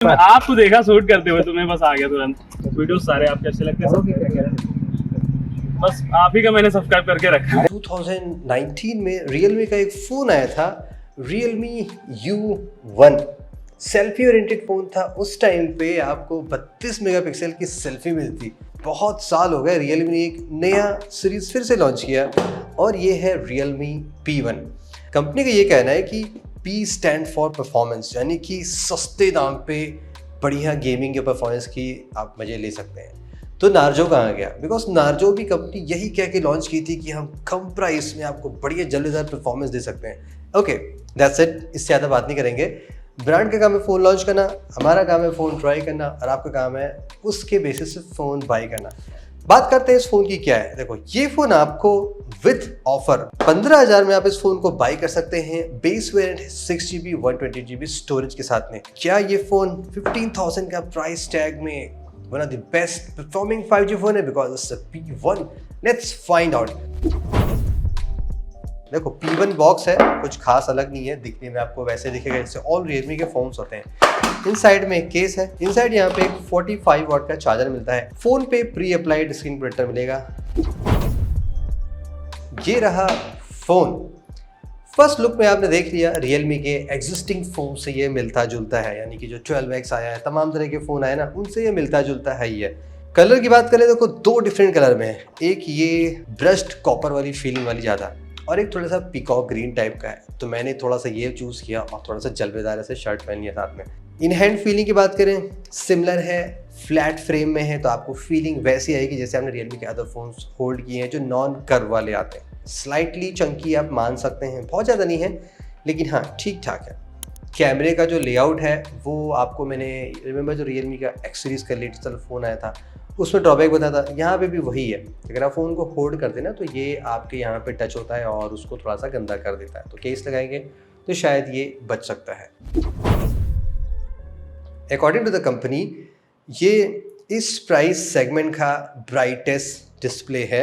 आपको देखा शूट करते हुए, तुम्हें बस आ गया तुरंत। वीडियो सारे आपके अच्छे लगते हैं, बस आप ही का मैंने सब्सक्राइब करके रखा है। 2019 में Realme का एक फ़ोन आया था, Realme U1। Selfie oriented phone था। उस टाइम पे आपको 32 मेगापिक्सल की सेल्फी मिलती। बहुत साल हो गए, Realme ने एक नया सीरीज़ फिर से लॉन्च किया और ये है Realme P1। कंपनी का ये कहना है कि P स्टैंड फॉर परफॉर्मेंस, यानी कि सस्ते दाम पे बढ़िया गेमिंग के परफॉर्मेंस की आप मज़े ले सकते हैं। तो नार्जो कहाँ गया? बिकॉज नार्जो भी कंपनी यही कह के लॉन्च की थी कि हम कम प्राइस में आपको बढ़िया जल्दीदार परफॉर्मेंस दे सकते हैं। Okay, that's it. इससे ज़्यादा बात नहीं करेंगे। ब्रांड का काम है फ़ोन लॉन्च करना, हमारा काम है फ़ोन ट्राई करना, और आपका काम है उसके बेसिस से फ़ोन बाई करना। बात करते हैं इस फ़ोन की क्या है। देखो, ये फ़ोन आपको विथ ऑफर 15,000 में आप इस फ़ोन को बाई कर सकते हैं। Base variant 6GB 128GB storage के साथ में। क्या ये फ़ोन 15,000 का प्राइस टैग में one of the best performing 5G phone है? Because it's a P1. Let's find out. देखो, P1 बॉक्स है, कुछ खास अलग नहीं है, दिखने में आपको वैसे दिखेगा जैसे ऑल Realme के फोन्स होते हैं। इनसाइड में एक केस है, इनसाइड यहाँ पे एक 45 वाट का चार्जर मिलता है। फोन पे प्री अप्लाइड स्क्रीन प्रोटेक्टर मिलेगा। ये रहा फोन। फर्स्ट लुक में आपने देख लिया Realme के एग्जिस्टिंग फोन से ये मिलता जुलता है, यानी कि जो 12X आया है, तमाम तरह के फ़ोन आए ना, उनसे ये मिलता जुलता है ही है। कलर की बात करें तो दो डिफरेंट कलर में है। एक ये ब्रश्ड कॉपर वाली फीलिंग वाली ज़्यादा, और एक थोड़ा सा पीकॉक ग्रीन टाइप का है। तो मैंने थोड़ा सा ये चूज़ किया और थोड़ा सा जलवेदार से शर्ट पहनी है साथ में। इन हैंड फीलिंग की बात करें, सिमिलर है, फ्लैट फ्रेम में है, तो आपको फीलिंग वैसी आएगी जैसे आपने Realme के अदर फोन्स होल्ड किए हैं जो नॉन कर्व वाले आते हैं। स्लाइटली चंकी आप मान सकते हैं, बहुत ज़्यादा नहीं है, लेकिन हाँ ठीक ठाक है। कैमरे का जो लेआउट है वो आपको मैंने रिमेंबर जो Realme का X सीरीज़ का लेटेस्ट फ़ोन आया था उसमें ड्रॉबैक बताया था, यहाँ पे भी वही है। अगर आप फ़ोन को होल्ड करते ना तो ये आपके यहाँ पे टच होता है और उसको थोड़ा सा गंदा कर देता है। तो केस लगाएंगे तो शायद ये बच सकता है। अकॉर्डिंग टू द कंपनी, ये इस प्राइस सेगमेंट का ब्राइटेस्ट डिस्प्ले है।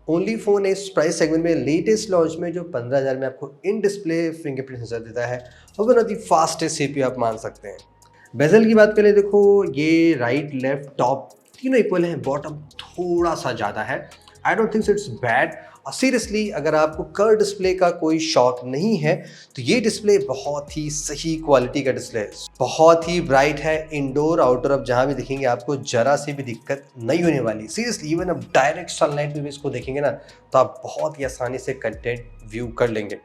ओनली फ़ोन इस प्राइस सेगमेंट में लेटेस्ट लॉन्च में जो 15,000 में आपको इन डिस्प्ले फिंगरप्रिंट सेंसर देता है, और one of the fastest CPU आप मान सकते हैं। बेजल की बात करें, देखो ये राइट लेफ्ट टॉप तीनों इक्वल हैं, बॉटम थोड़ा सा ज़्यादा है। I don't think it's bad. और सीरियसली अगर आपको कर्व डिस्प्ले का कोई शौक नहीं है तो ये डिस्प्ले बहुत ही सही क्वालिटी का डिस्प्ले है। बहुत ही ब्राइट है, इंडोर आउटडोर आप जहाँ भी देखेंगे आपको जरा सी भी दिक्कत नहीं होने वाली। सीरियसली इवन आप डायरेक्ट सनलाइट में भी इसको देखेंगे ना तो आप बहुत ही आसानी से कंटेंट व्यू कर लेंगे।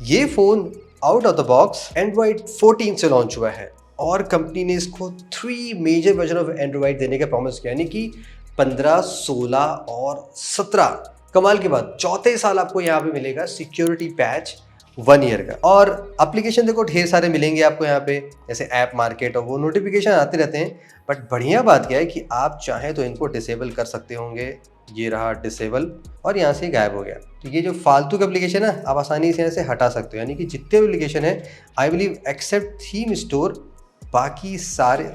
ये phone out of the box Android 14 से लॉन्च हुआ है और कंपनी ने इसको 3 मेजर वर्जन ऑफ एंड्रॉइड देने का प्रॉमिस किया, यानी कि 15, 16 और 17। कमाल की बात, चौथे साल आपको यहाँ पे मिलेगा सिक्योरिटी पैच 1 ईयर का। और एप्लीकेशन देखो ढेर सारे मिलेंगे आपको यहाँ पे, जैसे ऐप मार्केट और वो नोटिफिकेशन आते रहते हैं। बट बढ़िया बात क्या है कि आप चाहें तो इनको डिसेबल कर सकते होंगे। ये रहा डिसेबल और यहाँ से गायब हो गया। तो ये जो फालतू का एप्लीकेशन है आप आसानी से यहाँ से हटा सकते हो, यानी कि जितने एप्लीकेशन है I believe except theme store, बाकी सारे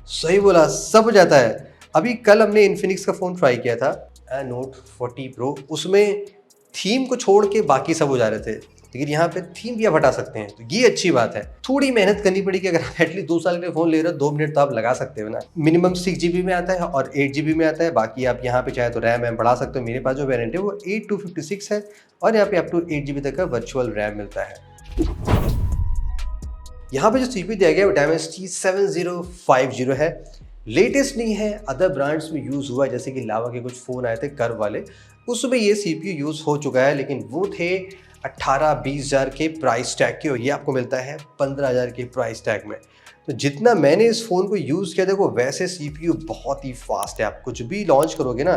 सही बोला, सब हो जाता है। अभी कल हमने इन्फिनिक्स का फ़ोन ट्राई किया था Note 40 Pro, उसमें थीम को छोड़ के बाकी सब हो जा रहे थे, लेकिन यहाँ पे थीम भी आप हटा सकते हैं। तो ये अच्छी बात है। थोड़ी मेहनत करनी पड़ेगी, अगर आप एटलीस्ट 2 साल के लिए फ़ोन ले रहे हो 2 मिनट तो आप लगा सकते हो ना। मिनिमम 6GB में आता है और 8GB में आता है। बाकी आप यहाँ पे चाहे तो रैम बढ़ा सकते हो। मेरे पास जो वेरिएंट है वो 8256 है और यहाँ पे अप टू 8GB तक का वर्चुअल रैम मिलता है। यहाँ पे जो CPU दिया गया है वो Dimensity 7050 है। लेटेस्ट नहीं है, अदर ब्रांड्स में यूज़ हुआ है, जैसे कि लावा के कुछ फ़ोन आए थे कर्व वाले, उसमें ये CPU यूज़ हो चुका है, लेकिन वो थे 18-20 हज़ार के प्राइस टैग के, और ये आपको मिलता है 15,000 के प्राइस टैग में। तो जितना मैंने इस फ़ोन को यूज़ किया, देखो वैसे CPU बहुत ही फास्ट है। आप कुछ भी लॉन्च करोगे ना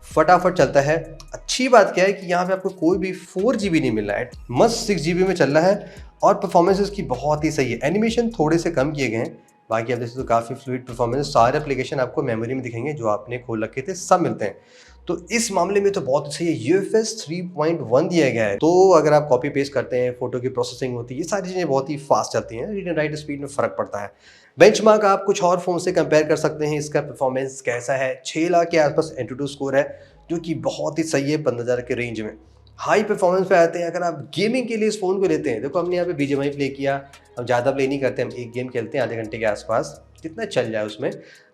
फटाफट चलता है। अच्छी बात क्या है कि यहाँ पे आपको कोई भी 4GB नहीं मिल रहा है, मस्त 6GB में चल रहा है और परफॉर्मेंस इसकी बहुत ही सही है। एनिमेशन थोड़े से कम किए गए हैं, बाकी आप जैसे तो काफ़ी फ्लूइड परफॉर्मेंस, सारे एप्लीकेशन आपको मेमोरी में दिखेंगे जो आपने खोल रखे थे, सब मिलते हैं। तो इस मामले में तो बहुत सही है। UFS 3.1 दिया गया है, तो अगर आप कॉपी पेस्ट करते हैं, फोटो की प्रोसेसिंग होती है, ये सारी चीज़ें बहुत ही फास्ट चलती हैं। रीड एंड राइट स्पीड में फ़र्क पड़ता है। बेंचमार्क आप कुछ और फ़ोन से कंपेयर कर सकते हैं, इसका परफॉर्मेंस कैसा है। 6 लाख के आसपास Antutu स्कोर है, जो कि बहुत ही सही है 15,000 के रेंज में। हाई परफॉर्मेंस पे आते हैं। अगर आप गेमिंग के लिए इस फ़ोन को लेते हैं, देखो हमने यहाँ पे BGMI प्ले किया, हम ज़्यादा प्ले नहीं करते, हम एक गेम खेलते हैं आधे घंटे के आसपास, जितना चल जाए उसमें।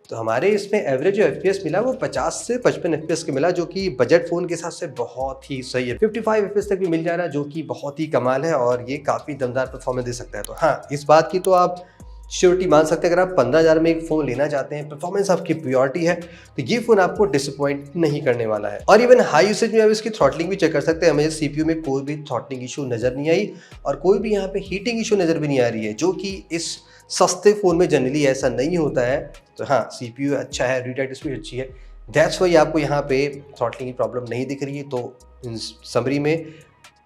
तो हमारे इसमें एवरेज जो FPS मिला वो 50 से 55 FPS के मिला, जो कि बजट फ़ोन के हिसाब से बहुत ही सही है। 55 FPS तक भी मिल जा रहा है, जो कि बहुत ही कमाल है और ये काफ़ी दमदार परफॉर्मेंस दे सकता है। तो हाँ, इस बात की तो आप श्योरिटी मान सकते हैं, अगर आप 15,000 में एक फ़ोन लेना चाहते हैं, परफॉर्मेंस आपकी प्रायोरिटी है, तो ये फ़ोन आपको डिसअपॉइंट नहीं करने वाला है। और इवन हाई यूसेज में आप इसकी थ्रॉटलिंग भी चेक कर सकते हैं। हमें CPU में कोई भी थ्रॉटलिंग इशू नज़र नहीं आई और कोई भी यहाँ पे हीटिंग इशू नज़र भी नहीं आ रही है, जो कि इस सस्ते फ़ोन में जनरली ऐसा नहीं होता है। तो हाँ, CPU अच्छा है, रीड राइट स्पीड अच्छी है, दैट्स वाई आपको यहाँ पे थ्रॉटलिंग की प्रॉब्लम नहीं दिख रही है। तो इन समरी में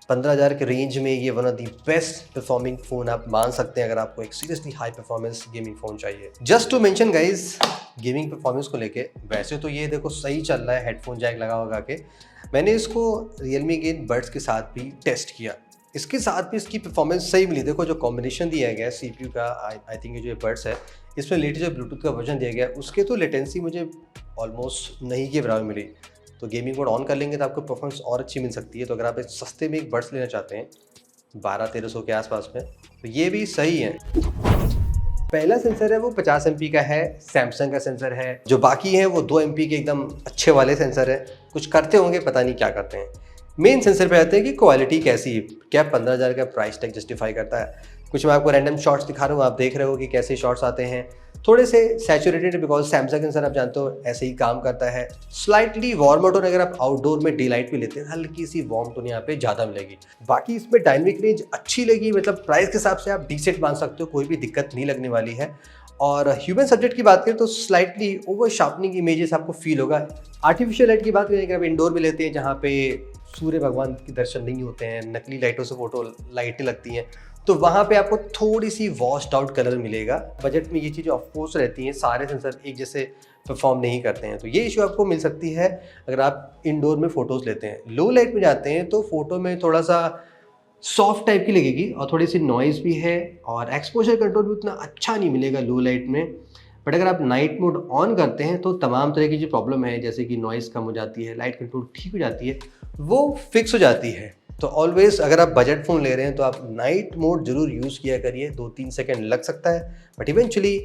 15,000 के रेंज में ये one of the best performing phone आप मान सकते हैं, अगर आपको एक seriously high performance gaming phone चाहिए। Just to mention guys, gaming performance को लेके वैसे तो ये देखो सही चल रहा है, हेडफोन जैक लगा के। मैंने इसको Realme Gain बड्स के साथ भी टेस्ट किया, इसके साथ भी इसकी परफॉर्मेंस सही मिली। देखो जो कॉम्बिनेशन दिया गया है CPU का, आई थिंक ये जो बड्स है, इसमें लेटेस्ट जो ब्लूटूथ का वर्जन दिया गया है, उसके तो लेटेंसी मुझे ऑलमोस्ट नहीं के बराबर मिली। तो गेमिंग मोड ऑन कर लेंगे तो आपको परफॉर्मेंस और अच्छी मिल सकती है। तो अगर आप एक सस्ते में एक बड्स लेना चाहते हैं 1200-1300 के आसपास में, तो ये भी सही है। पहला सेंसर है वो 50 MP का है, सैमसंग का सेंसर है। जो बाकी है वो 2 MP के एकदम अच्छे वाले सेंसर है, कुछ करते होंगे, पता नहीं क्या करते हैं। मेन सेंसर पे आते हैं कि क्वालिटी कैसी है, क्या 15,000 का प्राइस टैग जस्टिफाई करता है। कुछ मैं आपको रैंडम शॉट्स दिखा रहा हूँ, आप देख रहे हो कि कैसे शॉट्स आते हैं, थोड़े से सैचुरेटेड, बिकॉज सैमसंग सेंसर आप जानते हो ऐसे ही काम करता है। स्लाइटली वार्म टोन, अगर आप आउटडोर में डे लाइट भी लेते हैं, हल्की सी वार्म टोन यहाँ पे ज़्यादा मिलेगी। बाकी इसमें डायनेमिक रेंज अच्छी लगी, मतलब प्राइस के हिसाब से आप डिसेंट मान सकते हो, कोई भी दिक्कत नहीं लगने वाली है। और ह्यूमन सब्जेक्ट की बात करें तो स्लाइटली ओवर शार्पनिंग इमेजेस आपको फील होगा। आर्टिफिशियल लाइट की बात करें, अगर आप इंडोर में लेते हैं जहाँ पे सूर्य भगवान के दर्शन नहीं होते हैं, नकली लाइटों से फोटो लाइटें लगती हैं, तो वहाँ पे आपको थोड़ी सी वॉश्ड आउट कलर मिलेगा। बजट में ये चीज़ें ऑफकोर्स रहती हैं, सारे सेंसर एक जैसे परफॉर्म नहीं करते हैं, तो ये इशू आपको मिल सकती है अगर आप इंडोर में फ़ोटोज़ लेते हैं। लो लाइट में जाते हैं तो फोटो में थोड़ा सा सॉफ्ट टाइप की लगेगी और थोड़ी सी नॉइज़ भी है और एक्सपोजर कंट्रोल भी उतना अच्छा नहीं मिलेगा लो लाइट में। बट अगर आप नाइट मोड ऑन करते हैं तो तमाम तरह की जो प्रॉब्लम है, जैसे कि नॉइज़ कम हो जाती है, लाइट कंट्रोल ठीक हो जाती है, वो फिक्स हो जाती है। तो ऑलवेज अगर आप बजट फ़ोन ले रहे हैं तो आप नाइट मोड जरूर यूज़ किया करिए। 2-3 सेकंड लग सकता है बट इवेंचुअली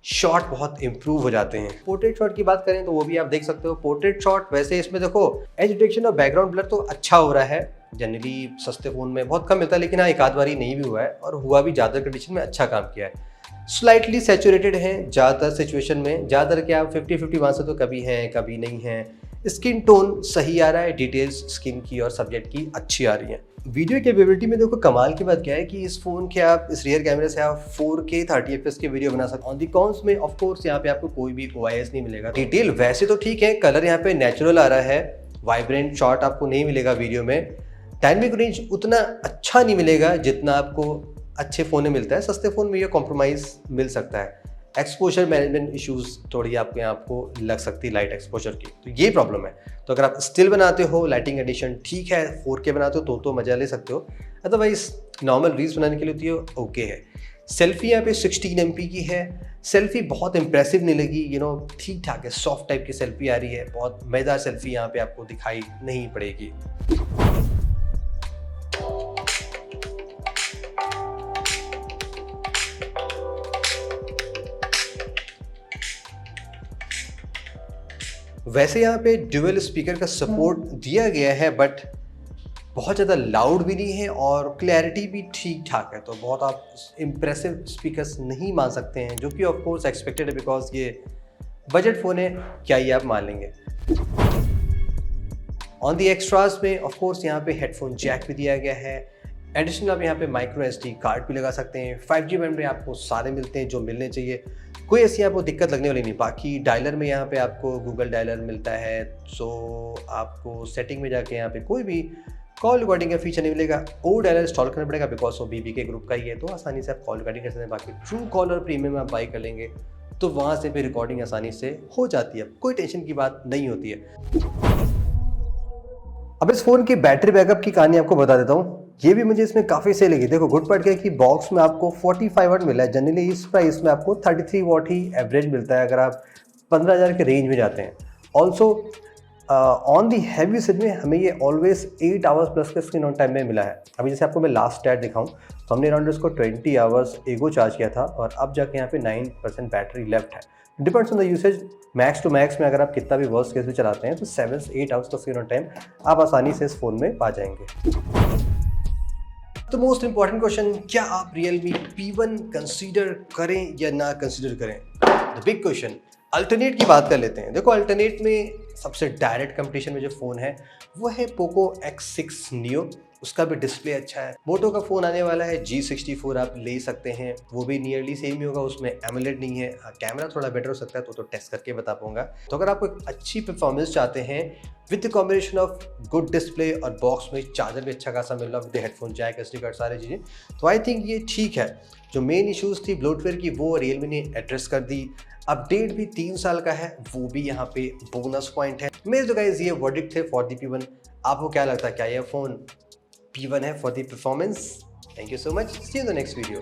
शॉट बहुत इंप्रूव हो जाते हैं। पोर्ट्रेट शॉट की बात करें तो वो भी आप देख सकते हो। पोर्ट्रेट शॉट वैसे इसमें देखो एज डिटेक्शन और बैकग्राउंड ब्लर तो अच्छा हो रहा है, जनरली सस्ते फ़ोन में बहुत कम मिलता है, लेकिन हाँ एक आध बारी नहीं भी हुआ है और हुआ भी ज़्यादा कंडीशन में अच्छा काम किया है। स्लाइटली सैचुरेटेड है ज़्यादातर सिचुएशन में, ज़्यादातर क्या आप 50-50 मान सकते हो, कभी हैं कभी नहीं हैं। स्किन टोन सही आ रहा है, डिटेल्स स्किन की और सब्जेक्ट की अच्छी आ रही है। वीडियो कैपेबिलिटी में देखो कमाल की बात क्या है कि इस फोन के आप इस रियर कैमरे से आप 4K 30 FPS के वीडियो बना सकते हैं। ऑन दी कॉन्स में ऑफ कोर्स यहाँ पे आपको कोई भी OIS नहीं मिलेगा। डिटेल वैसे तो ठीक है, कलर यहाँ पे नेचुरल आ रहा है, वाइब्रेंट शॉट आपको नहीं मिलेगा वीडियो में। डायनेमिक रेंज उतना अच्छा नहीं मिलेगा जितना आपको अच्छे फ़ोन में मिलता है, सस्ते फ़ोन में ये कॉम्प्रोमाइज़ मिल सकता है। एक्सपोजर मैनेजमेंट इश्यूज थोड़ी आपको लग सकती है लाइट एक्सपोजर की, तो ये प्रॉब्लम है। तो अगर आप स्टिल बनाते हो, लाइटिंग कंडीशन ठीक है, 4K बनाते हो तो मज़ा ले सकते हो, अदरवाइज नॉर्मल रील्स बनाने के लिए तो ये ओके है। सेल्फी यहाँ पे 16 MP की है, सेल्फी बहुत इंप्रेसिव नहीं लगी, ठीक ठाक है, सॉफ्ट टाइप की सेल्फी आ रही है, बहुत मज़ेदार सेल्फी यहाँ पे आपको दिखाई नहीं पड़ेगी। वैसे यहाँ पे ड्यूअल स्पीकर का सपोर्ट दिया गया है, बट बहुत ज़्यादा लाउड भी नहीं है और क्लैरिटी भी ठीक ठाक है, तो बहुत आप इम्प्रेसिव स्पीकर्स नहीं मान सकते हैं, जो कि ऑफ कोर्स एक्सपेक्टेड है, बिकॉज ये बजट फ़ोन है, क्या ये आप मान लेंगे। ऑन दी एक्स्ट्रास में ऑफ कोर्स यहाँ पे हेडफोन जैक भी दिया गया है। एडिशनल आप यहाँ पे माइक्रो SD कार्ड भी लगा सकते हैं। 5G बैंड में आपको सारे मिलते हैं जो मिलने चाहिए, कोई ऐसी आपको दिक्कत लगने वाली नहीं। बाकी डायलर में यहाँ पे आपको गूगल डायलर मिलता है, सो आपको सेटिंग में जाके यहाँ पे कोई भी कॉल रिकॉर्डिंग का फीचर नहीं मिलेगा। ओ डायलर इंस्टॉल करना पड़ेगा, बिकॉज वो BBK ग्रुप का ही है, तो आसानी से आप कॉल रिकॉर्डिंग कर सकते हैं। बाकी ट्रू कॉलर प्रीमियम आप बाई कर लेंगे तो वहाँ से भी रिकॉर्डिंग आसानी से हो जाती है, कोई टेंशन की बात नहीं होती है। अब इस फ़ोन की बैटरी बैकअप की कहानी आपको बता देता हूँ, ये भी मुझे इसमें काफ़ी सही लगी। देखो गुड पार्ट क्या है कि बॉक्स में आपको 45 वाट मिला है, जनरली इस प्राइस में आपको 33 वाट ही एवरेज मिलता है अगर आप 15,000 के रेंज में जाते हैं। Also on the heavy usage में हमें ये ऑलवेज 8 आवर्स प्लस का स्क्रीन ऑन टाइम में मिला है। अभी जैसे आपको मैं लास्ट स्टैट दिखाऊं तो हमने अराउंड उसको 20 आवर्स एगो चार्ज किया था और अब जाके यहाँ पे 9% बैटरी लेफ्ट है। Depends on the usage, max to max में अगर आप कितना भी वर्स्ट केस में चलाते हैं तो 7 से 8 आवर्स का स्क्रीन ऑन टाइम आप आसानी से इस फ़ोन में पा जाएंगे। तो मोस्ट इंपॉर्टेंट क्वेश्चन, क्या आप Realme P1 कंसीडर करें या ना कंसीडर करें? The big question. अल्टरनेट की बात कर लेते हैं। देखो, अल्टरनेट में सबसे डायरेक्ट कंपटीशन में जो फ़ोन है वो है पोको X6 Neo। उसका भी डिस्प्ले अच्छा है। मोटो का फ़ोन आने वाला है G64, आप ले सकते हैं, वो भी नियरली सेम ही होगा, उसमें एमोलेड नहीं है। हाँ, कैमरा थोड़ा बेटर हो सकता है, तो टेस्ट करके बता पाऊंगा। तो अगर आप एक अच्छी परफॉर्मेंस चाहते हैं with the combination of good display और बॉक्स में चार्जर भी अच्छा खासा मिल रहा है, with headphone jack, SD card, सारी चीज़ें, तो आई थिंक ये ठीक है। जो मेन इशूज़ थी ब्लोटवेयर की वो Realme ने एड्रेस कर दी। अपडेट भी 3 साल का है, वो भी यहाँ पे बोनस पॉइंट है। मेरे तो गाइस ये वर्डिक्ट थे फॉर द P1। आपको क्या लगता है, क्या ये फ़ोन P1 है for the performance? Thank you so much, see you in the next video.